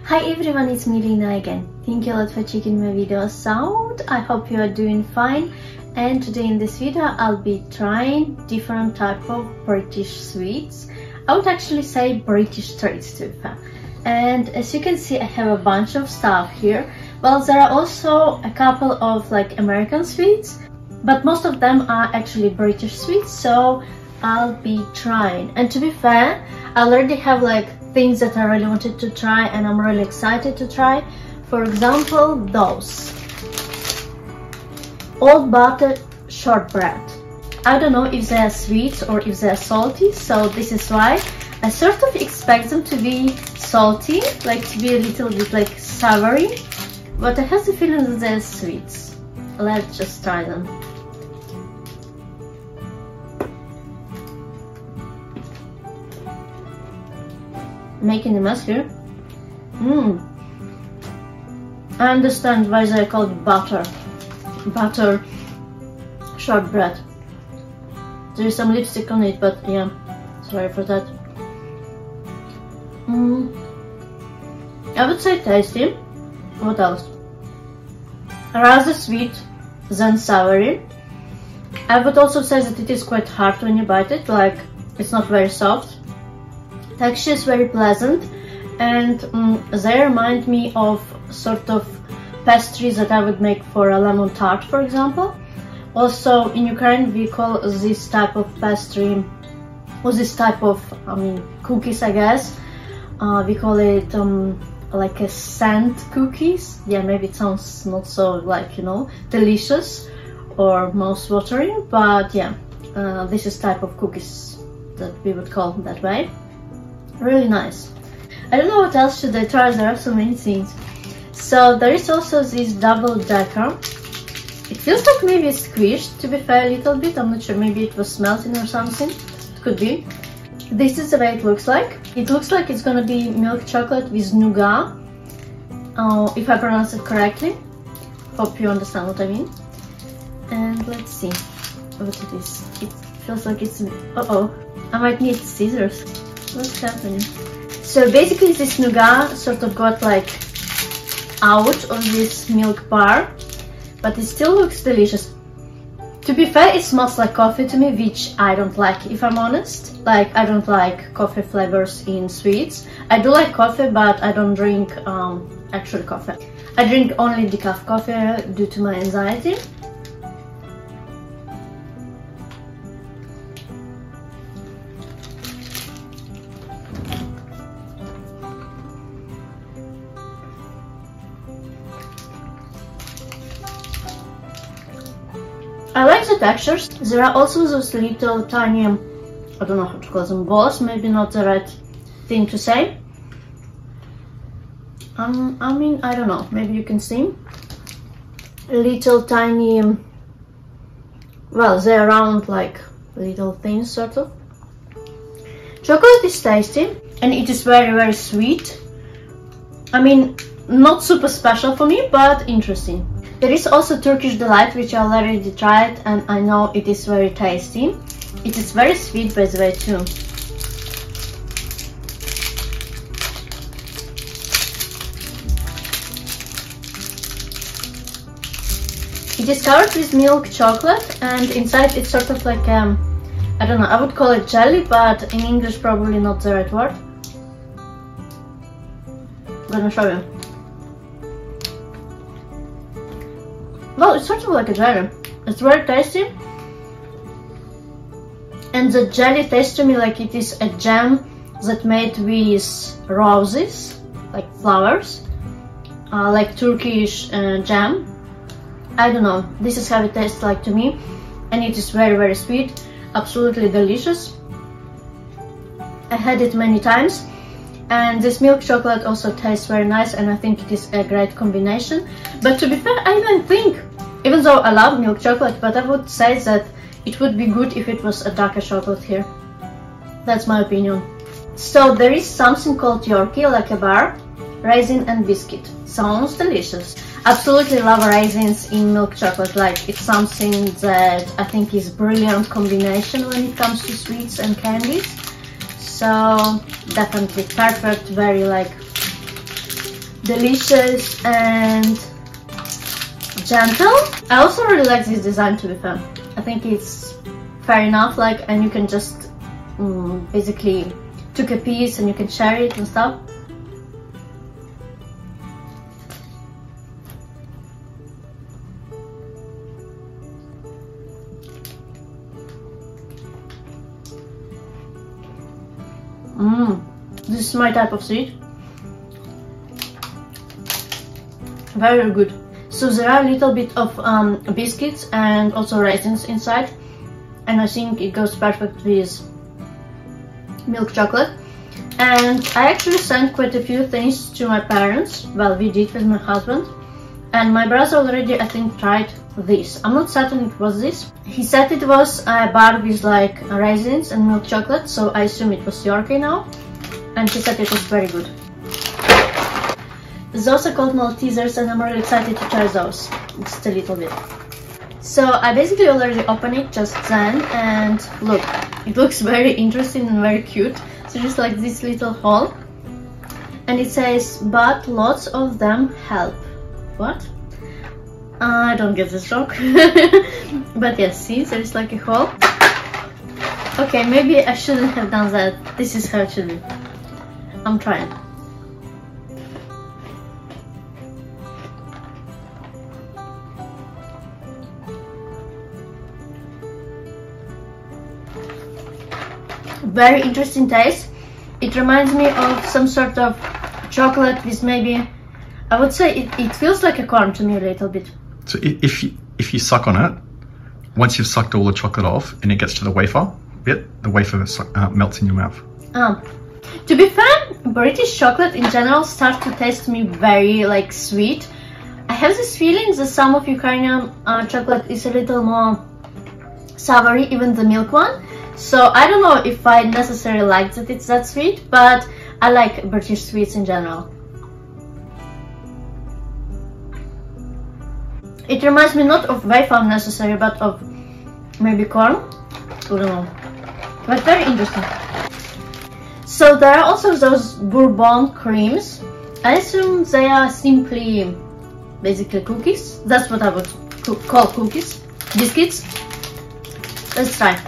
Hi everyone, it's me Lina again. Thank you a lot for checking my videos out. I hope you are doing fine. And today in this video I'll be trying different type of British sweets. I would actually say British treats to be fair. And as you can see, I have a bunch of stuff here. Well, there are also a couple of like American sweets, but most of them are actually British sweets, so I'll be trying. And to be fair, I already have like things that I really wanted to try and I'm really excited to try. For example, those old butter shortbread. I don't know if they are sweet or if they are salty, so this is why I sort of expect them to be salty, like to be a little bit like savory, but I have the feeling that they're sweets. Let's just try them. Making a mess here. I understand why they're called butter shortbread. There is some lipstick on it, but yeah, sorry for that. I would say tasty. What else? Rather sweet than savory. I would also say that it is quite hard when you bite it, like it's not very soft. Texture is very pleasant, and they remind me of sort of pastries that I would make for a lemon tart, for example. Also in Ukraine we call this type of pastry, or this type of cookies, I guess, we call it like a sand cookies. Yeah, maybe it sounds not so like, you know, delicious or mouth-watering, but yeah, this is type of cookies that we would call that way. Really nice. I don't know what else should I try, there are so many things. So there is also this double decker. It feels like maybe squished, to be fair, a little bit. I'm not sure, maybe it was melting or something. It could be. This is the way it looks like. It looks like it's gonna be milk chocolate with nougat, if I pronounce it correctly. Hope you understand what I mean. And let's see what it is. It feels like it's... uh-oh, I might need scissors. What's happening? So basically this nougat sort of got like out of this milk bar, but it still looks delicious. To be fair, it smells like coffee to me, which I don't like, if I'm honest. Like, I don't like coffee flavors in sweets. I do like coffee, but I don't drink actual coffee. I drink only decaf coffee due to my anxiety. I like the textures. There are also those little tiny, I don't know how to call them, balls, maybe not the right thing to say. I mean, I don't know, maybe you can see. Little tiny, well, they're round like little things, sort of. Chocolate is tasty, and it is very, very sweet. I mean, not super special for me, but interesting. There is also Turkish Delight, which I already tried, and I know it is very tasty. It is very sweet, by the way, too. It is covered with milk chocolate, and inside it's sort of like, I don't know, I would call it jelly, but in English probably not the right word. Let me show you. Well, it's sort of like a jelly. It's very tasty, and the jelly tastes to me like it is a jam that made with roses, like flowers, like Turkish jam. I don't know, this is how it tastes like to me, and it is very, very sweet, absolutely delicious. I had it many times, and this milk chocolate also tastes very nice, and I think it is a great combination. But to be fair, I even think, even though I love milk chocolate, but I would say that it would be good if it was a darker chocolate here. That's my opinion. So there is something called Yorkie, like a bar, raisin and biscuit. Sounds delicious. Absolutely love raisins in milk chocolate, like it's something that I think is brilliant combination when it comes to sweets and candies. So definitely perfect, very like delicious and gentle. I also really like this design, to be fair. I think it's fair enough, like, and you can just basically took a piece and you can share it and stuff. This is my type of sweet. Very good. So there are a little bit of biscuits and also raisins inside, and I think it goes perfect with milk chocolate. And I actually sent quite a few things to my parents. Well, we did with my husband, and my brother already, I think, tried this. I'm not certain it was this. He said it was a bar with like raisins and milk chocolate, so I assume it was Yorkie now, and he said it was very good. Those are called Maltesers, and I'm really excited to try those, just a little bit. So I basically already opened it just then, and look, it looks very interesting and very cute. So just like this little hole, and it says, but lots of them help. What? I don't get this joke. But yes, see, there's like a hole. Okay, maybe I shouldn't have done that. This is how it should be. I'm trying. Very interesting taste. It reminds me of some sort of chocolate with maybe, I would say it feels like a corn to me a little bit. So if you suck on it, once you've sucked all the chocolate off and it gets to the wafer bit, the wafer melts in your mouth. To be fair, British chocolate in general starts to taste to me very like sweet. I have this feeling that some of Ukrainian chocolate is a little more savory, even the milk one. So I don't know if I necessarily like that it's that sweet, but I like British sweets in general. It reminds me not of wafer necessarily, but of maybe corn. I don't know. But very interesting. So there are also those bourbon creams. I assume they are simply basically cookies. That's what I would call cookies. Biscuits. Let's try.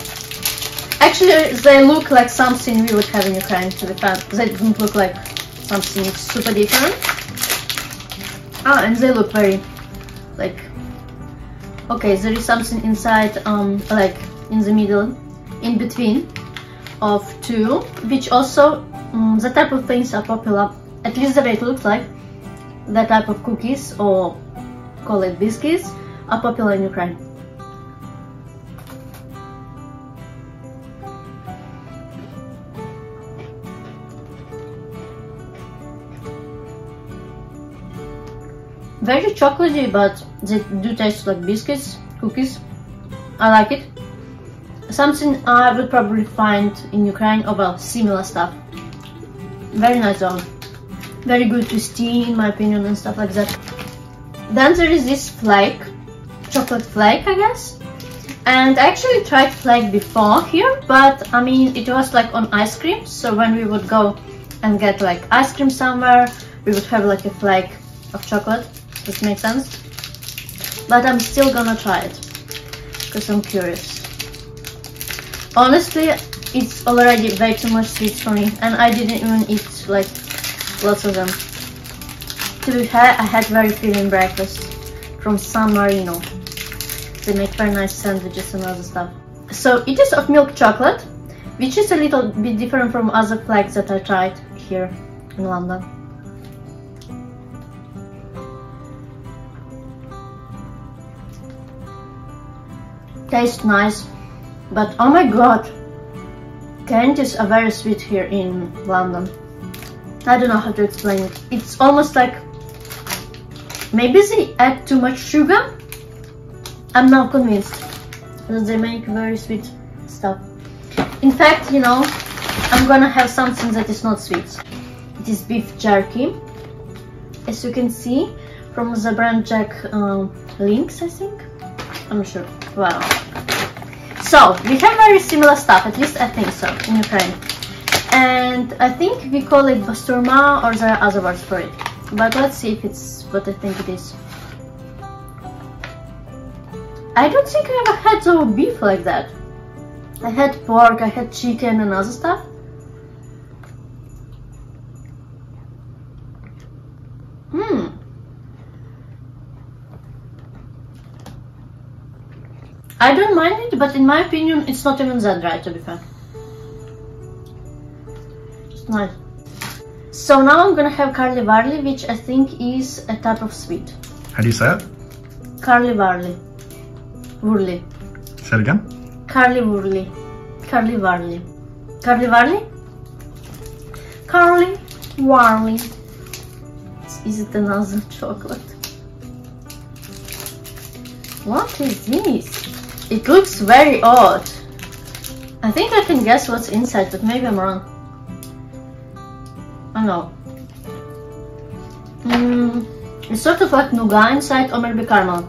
Actually, they look like something we would have in Ukraine, to be fair. They don't look like something super different. And they look very, like, okay, there is something inside, like, in the middle, in between of two, which also, the type of things are popular, at least the way it looks like, that type of cookies, or call it biscuits, are popular in Ukraine. Very chocolatey, but they do taste like biscuits, cookies. I like it. Something I would probably find in Ukraine, or well, similar stuff. Very nice though. Very good to tea, in my opinion, and stuff like that. Then there is this flake, chocolate flake, I guess. And I actually tried flake before here, but I mean, it was like on ice cream. So when we would go and get like ice cream somewhere, we would have like a flake of chocolate. This makes sense. But I'm still gonna try it because I'm curious. Honestly, it's already way too much sweets for me, and I didn't even eat like lots of them. To be fair, I had very filling breakfast from San Marino. They make very nice sandwiches and other stuff. So it is of milk chocolate, which is a little bit different from other flakes that I tried here in London. Tastes nice, but oh my god, candies are very sweet here in London. I don't know how to explain it. It's almost like maybe they add too much sugar. I'm not convinced that they make very sweet stuff. In fact, you know, I'm gonna have something that is not sweet. It is beef jerky, as you can see from the brand Jack links, I think. I'm not sure. Wow. So we have very similar stuff, at least I think so, in Ukraine. And I think we call it basturma, or there are other words for it. but let's see if it's what I think it is. I don't think I ever had so beef like that. I had pork, I had chicken and other stuff. I don't mind it, but in my opinion, it's not even that dry, to be fair. Just nice. So now I'm gonna have Carly Varley, which I think is a type of sweet. How do you say it? Carly Varley. Wurley. Say it again? Carly Wurley. Carly Varley. Carly Varley? Carly Varley. Is it another chocolate? What is this? It looks very odd. I think I can guess what's inside, but maybe I'm wrong. I don't know. It's sort of like nougat inside, or maybe caramel.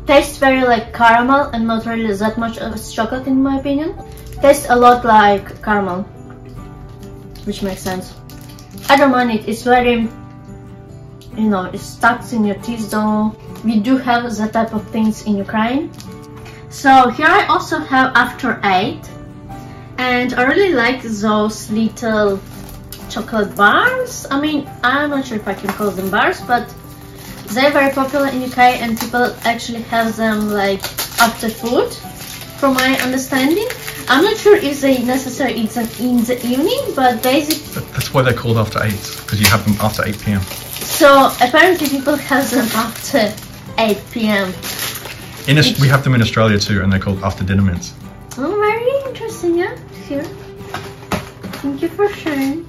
Tastes very like caramel and not really that much as chocolate in my opinion. Tastes a lot like caramel, which makes sense. I don't mind it. It's very, you know, it stuck in your teeth though. We do have that type of things in Ukraine. So here I also have After 8, and I really like those little chocolate bars. I mean, I'm not sure if I can call them bars, but they're very popular in UK and people actually have them like after food, from my understanding. I'm not sure if they necessarily eat them in the evening, but basically... That's why they're called After 8, because you have them after 8 p.m. So apparently people have them after 8 p.m. We have them in Australia too, and they're called After Dinner Mints. Oh, very interesting, yeah. Here. Thank you for sharing.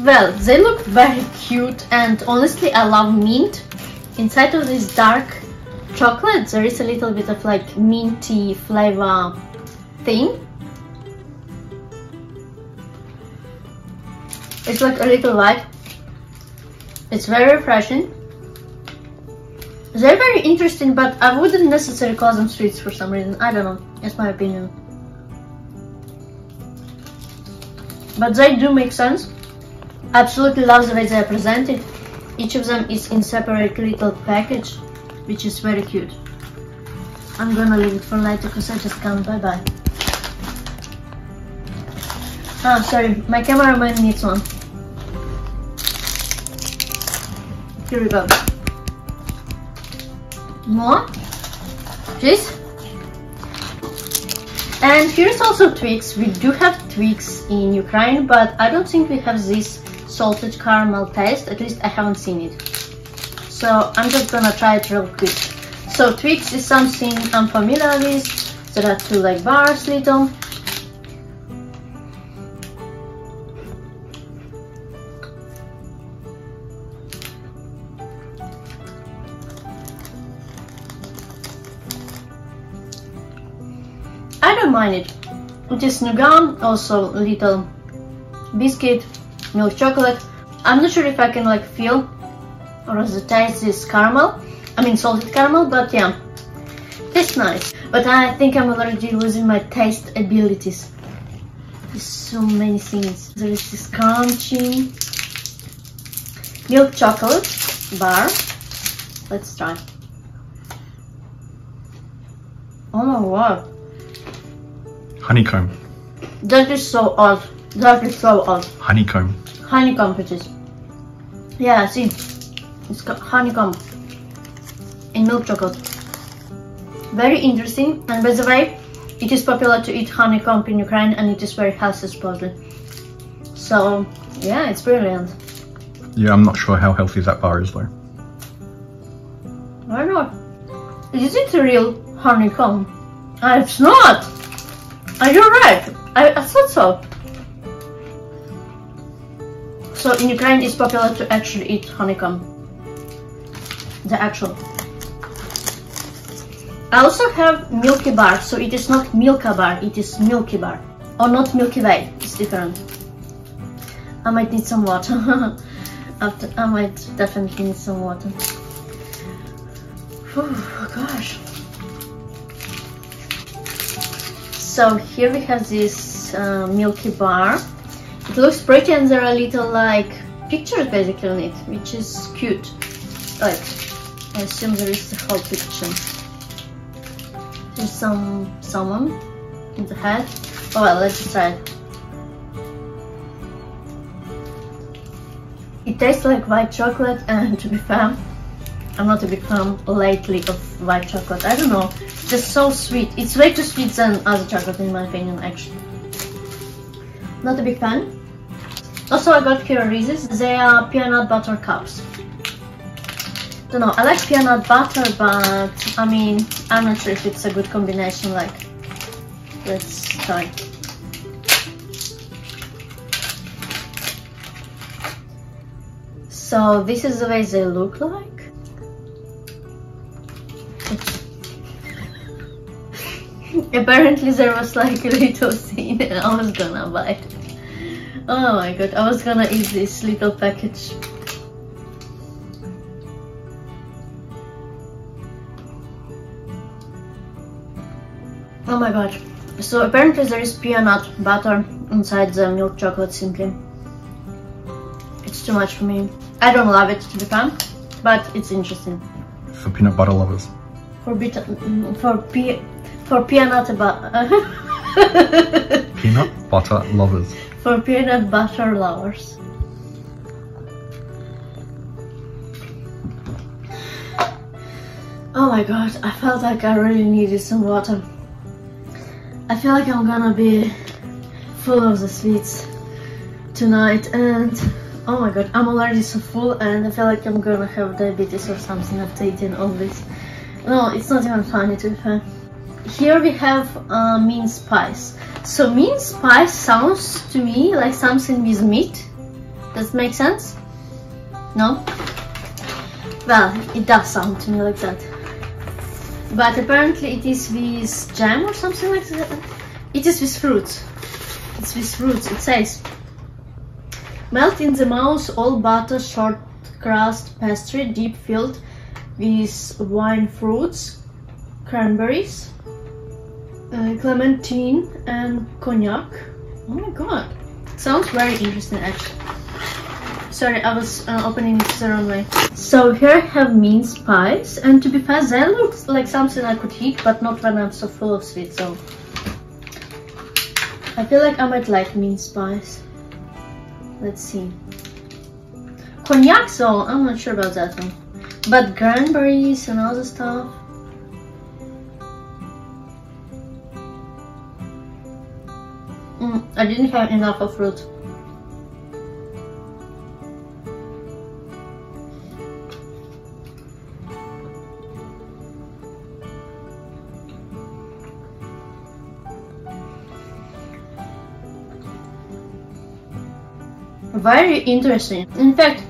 Well, they look very cute, and honestly I love mint. Inside of this dark chocolate there is a little bit of like minty flavor thing. It's like a little white. It's very refreshing. They're very interesting, but I wouldn't necessarily call them sweets for some reason. I don't know, it's my opinion. But they do make sense. Absolutely love the way they are presented. Each of them is in separate little package, which is very cute. I'm gonna leave it for later because I just can't. Bye bye. Ah, sorry, my cameraman needs one. Here we go. More, please. And here's also Twix. We do have Twix in Ukraine, but I don't think we have this salted caramel taste. At least I haven't seen it. So I'm just gonna try it real quick. So Twix is something I'm familiar with. There are two like bars little. I don't mind it. It is nougat, also little biscuit, milk chocolate. I'm not sure if I can like feel or the taste is caramel. I mean salted caramel, but yeah, it's nice. But I think I'm already losing my taste abilities. There's so many things. There is this crunchy milk chocolate bar. Let's try. Oh my god. Honeycomb. That is so odd. That is so odd. Honeycomb. Honeycomb it is. Yeah, see. It's got honeycomb in milk chocolate. Very interesting. And by the way, it is popular to eat honeycomb in Ukraine and it is very healthy supposedly. So yeah, it's brilliant. Yeah, I'm not sure how healthy that bar is though. Why not? Is it a real honeycomb? It's not! You're right. I thought so. So in Ukraine it's popular to actually eat honeycomb. The actual. I also have Milky Bar, so it is not Milka Bar, it is Milky Bar. Or not Milky Way, it's different. I might need some water. I might definitely need some water. Oh gosh. So here we have this Milky Bar. It looks pretty and there are little like pictures basically on it, which is cute. Like, I assume there is the whole picture. There's someone in the head. Oh well, let's just try it. It tastes like white chocolate, and to be fair, I'm not a big fan lately of white chocolate. I don't know, it's just so sweet. It's way too sweet than other chocolate in my opinion, actually. Not a big fan. Also, I got here Reese's. They are peanut butter cups. Don't know, I like peanut butter, but I mean, I'm not sure if it's a good combination. Like, let's try. So this is the way they look like. Apparently there was like a little scene and I was gonna bite it. Oh my god, I was gonna eat this little package. Oh my god. So apparently there is peanut butter inside the milk chocolate simply. It's too much for me. I don't love it to be frank, but it's interesting. For peanut butter lovers. For peanut butter. Peanut butter lovers. For peanut butter lovers. Oh my god, I felt like I really needed some water. I feel like I'm gonna be full of the sweets tonight, and oh my god, I'm already so full and I feel like I'm gonna have diabetes or something after eating all this. No, it's not even funny to be fair. Here we have minced pies. So minced pies sounds to me like something with meat. Does it make sense? No? Well, it does sound to me like that. But apparently it is with jam or something like that. It is with fruits. It's with fruits, it says. Melt in the mouth all butter, short crust pastry, deep filled with wine fruits, cranberries, clementine and cognac. Oh my god, sounds very interesting actually. Sorry, I was opening it the wrong way. So here I have minced pies, and to be fair, that looks like something I could eat, but not when I'm so full of sweets. So I feel like I might like minced pies. Let's see. Cognac, so I'm not sure about that one. But cranberries and other stuff. I didn't have enough of fruit. Very interesting. In fact,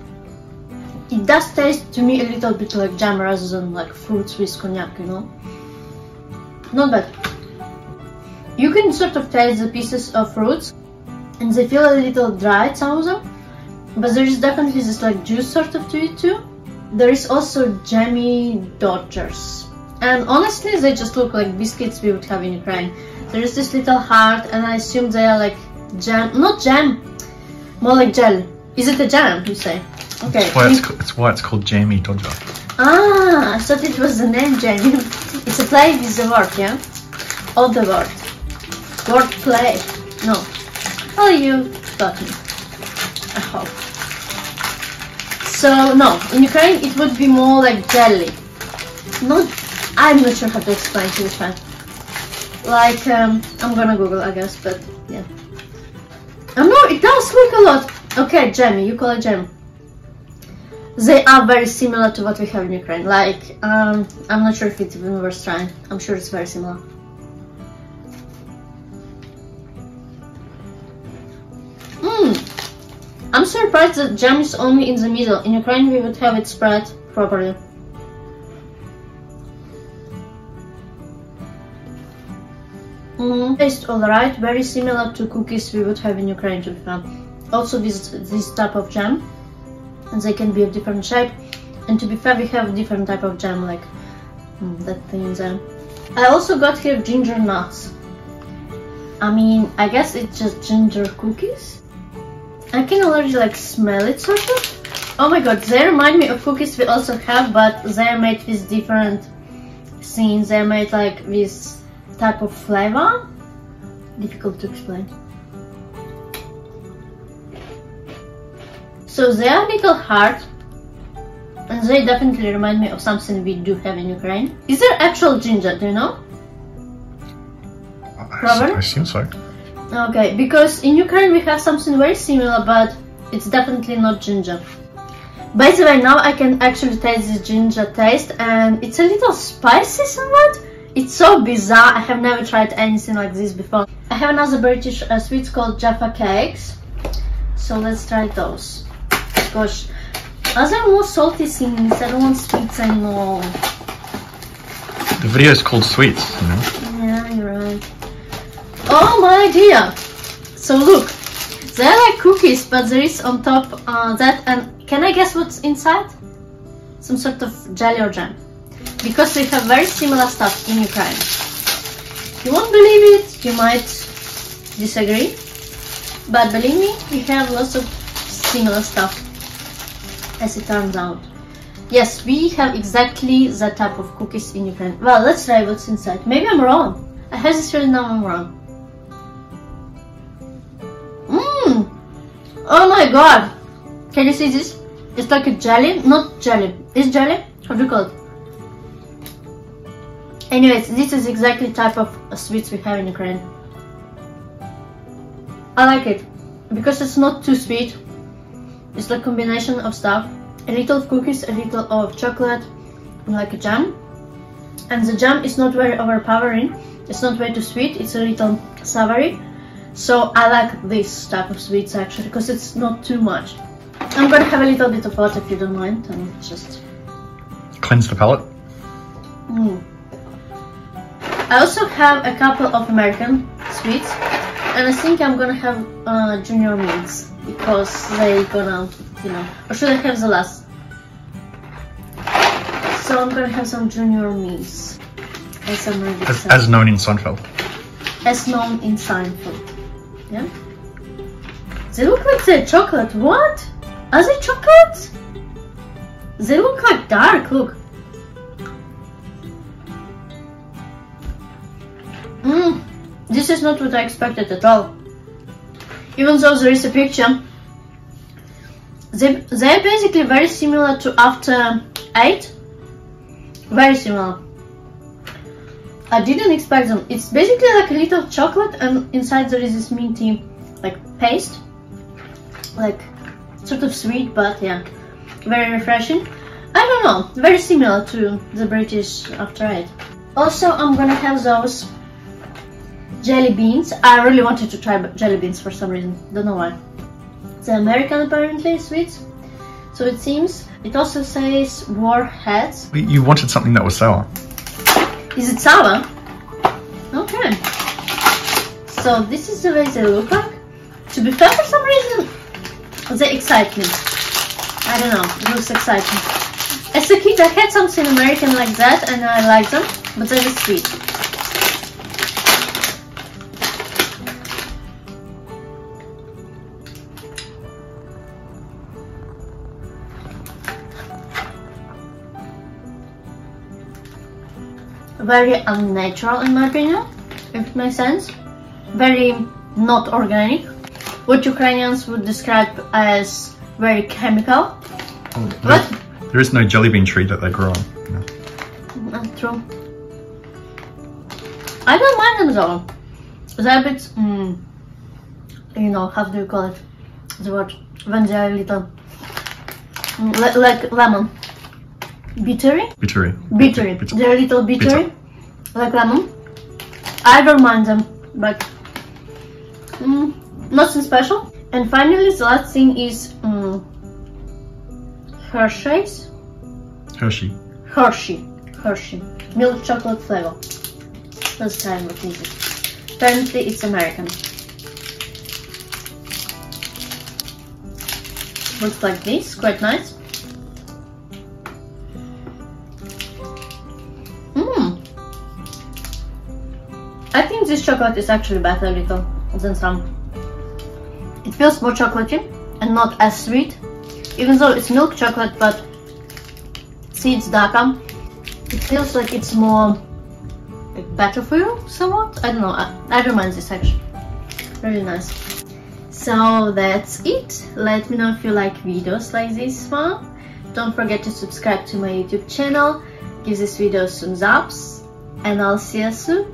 it does taste to me a little bit like jam rather than like fruits with cognac, you know? Not bad. You can sort of taste the pieces of fruits and they feel a little dry, some of them, but there is definitely this like juice sort of to it too. There is also jammy dodgers, and honestly they just look like biscuits we would have in Ukraine. There is this little heart and I assume they are like jam, not jam, more like jelly. Is it a jam, you say? Okay. That's why it's called Jamie Dodger. Ah, I thought it was the name Jamie. It's a play with the word, yeah? Or the word. Word play. No. Oh, you got me. I hope. So, no. In Ukraine it would be more like jelly. I'm not sure how to explain to this one. Like, I'm gonna Google, I guess, but yeah. No, it does look a lot. Okay, jammy, you call it jam. They are very similar to what we have in Ukraine. Like, I'm not sure if it's even worth trying. I'm sure it's very similar. I'm surprised that jam is only in the middle. In Ukraine we would have it spread properly. Tastes alright, very similar to cookies we would have in Ukraine to be fair. Also this type of jam, and they can be of different shape, and to be fair we have different type of jam like that thing there. I also got here ginger nuts. I mean, I guess it's just ginger cookies. I can already like smell it sort of. Oh my god, they remind me of cookies we also have, but they're made with different things. They're made like with type of flavor. Difficult to explain. So they are a little hard, and they definitely remind me of something we do have in Ukraine. Is there actual ginger, do you know? I assume so. Okay, because in Ukraine we have something very similar, but it's definitely not ginger. By the way, now I can actually taste this ginger taste, and it's a little spicy somewhat. It's so bizarre, I have never tried anything like this before. I have another British sweets called Jaffa cakes, so let's try those. Gosh, are there more salty things? I don't want sweets anymore. The video is called Sweets, you know? Yeah, you're right. Oh my dear! So look, they're like cookies, but there is on top that, and can I guess what's inside? Some sort of jelly or jam. Because we have very similar stuff in Ukraine. You won't believe it, you might disagree, but believe me, we have lots of similar stuff, as it turns out. Yes, we have exactly that type of cookies in Ukraine. Well, let's try what's inside. Maybe I'm wrong. I have this feeling now I'm wrong. Oh my god! Can you see this? It's like a jelly, not jelly. It's jelly? How do you call it? Anyways, this is exactly the type of sweets we have in Ukraine. I like it because it's not too sweet. It's like a combination of stuff. A little of cookies, a little of chocolate, and like a jam. And the jam is not very overpowering. It's not way too sweet. It's a little savory. So I like this type of sweets actually because it's not too much. I'm gonna have a little bit of water if you don't mind, and just cleanse the palate. I also have a couple of American sweets, and I think I'm gonna have junior mints because they gonna, you know, or should I have the last? So I'm gonna have some junior mints, as known in Seinfeld. As known in Seinfeld. Yeah. They look like they're chocolate. What? Are they chocolate? They look like dark. Look. This is not what I expected at all. Even though there is a picture, they're basically very similar to After 8. Very similar. I didn't expect them. It's basically like a little chocolate, and inside there is this minty like paste, like sort of sweet, but yeah, very refreshing. I don't know, very similar to the British After 8. Also, I'm gonna have those jelly beans. I really wanted to try jelly beans for some reason, don't know why. The American apparently sweets, so it seems. It also says Warheads. You wanted something that was sour. Is it sour? Okay. So this is the way they look like. To be fair, for some reason they excite me. I don't know, it looks exciting. As a kid I had something American like that and I like them, but they're sweet. Very unnatural in my opinion, if it makes sense. Very not organic. What Ukrainians would describe as very chemical. Well, there is no jelly bean tree that they grow on. You know. That's true. I don't mind them though. They're a bit, you know, how do you call it? The word when they are a little like lemon. Bittery? Bittery. They're a little bittery, like lemon. I don't mind them, but nothing special. And finally, the last thing is Hershey milk chocolate flavor. Let's try what is it. Apparently, it's American. Looks like this, quite nice. I think this chocolate is actually better a little than some. It feels more chocolatey, and not as sweet. Even though it's milk chocolate, but see, it's darker. It feels like it's more like better for you, somewhat. I don't know. I don't mind this actually. Really nice. So that's it. Let me know if you like videos like this one. Don't forget to subscribe to my YouTube channel. Give this video thumbs ups, and I'll see you soon.